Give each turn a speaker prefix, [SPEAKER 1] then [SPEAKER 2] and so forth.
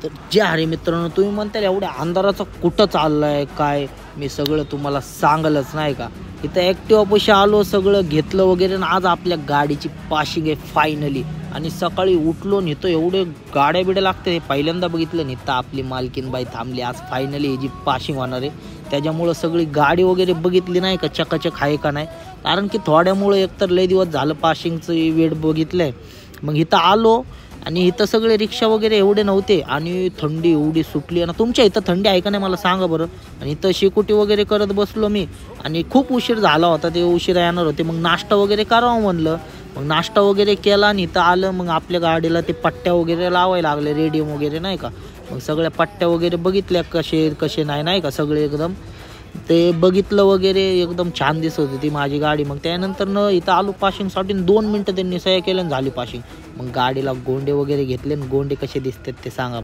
[SPEAKER 1] तर जे अरे मित्रांनो, तुम्ही म्हणताल एवढ्या अंधाराचा कुठं चाललाय काय, मी सगळं तुम्हाला सांगलच नाही का. इथं ॲक्टिवा पैसे आलो, सगळं घेतलं वगैरे, आणि आज आपल्या गाडीची पाशिंग आहे फायनली. आणि सकाळी उठलो इथं एवढे गाड्या बिड्या लागते, हे पहिल्यांदा बघितलं. इथं आपली मालकीन बाई थांबली, आज फायनली ही जी पाशिंग होणार आहे. त्याच्यामुळं सगळी गाडी वगैरे बघितली नाही का चकाचक आहे का नाही, कारण की थोड्यामुळं एकतर लय दिवस झालं पाशिंगचं वेट बघितलंय. मग इथं आलो आणि इथं सगळे रिक्षा वगैरे एवढे नव्हते, आणि थंडी एवढी सुटली. आणि तुमच्या इथं थंडी आहे का नाही मला सांगा बरं. आणि इथं शेकोटी वगैरे करत बसलो मी, आणि खूप उशीर झाला होता, ते उशिरा येणार होते. मग नाश्ता वगैरे करावं म्हणलं, मग नाश्ता वगैरे केला आणि इथं आलं. मग आपल्या गाडीला ते पट्ट्या वगैरे लावायला लागले, रेडियम वगैरे नाही का. मग सगळ्या पट्ट्या वगैरे बघितल्या कसे कसे नाही का, सगळे एकदम ते बघितलं वगैरे, एकदम छान दिसत होती ती माझी गाडी. मग त्यानंतर इथं आलो पाशिंगसाठी, 2 मिनटं त्यांनी सह्या केल्या झाली पाशिंग. मग गाडीला गोंडे वगैरे घेतले, गोंडे कसे दिसतात ते सांगा.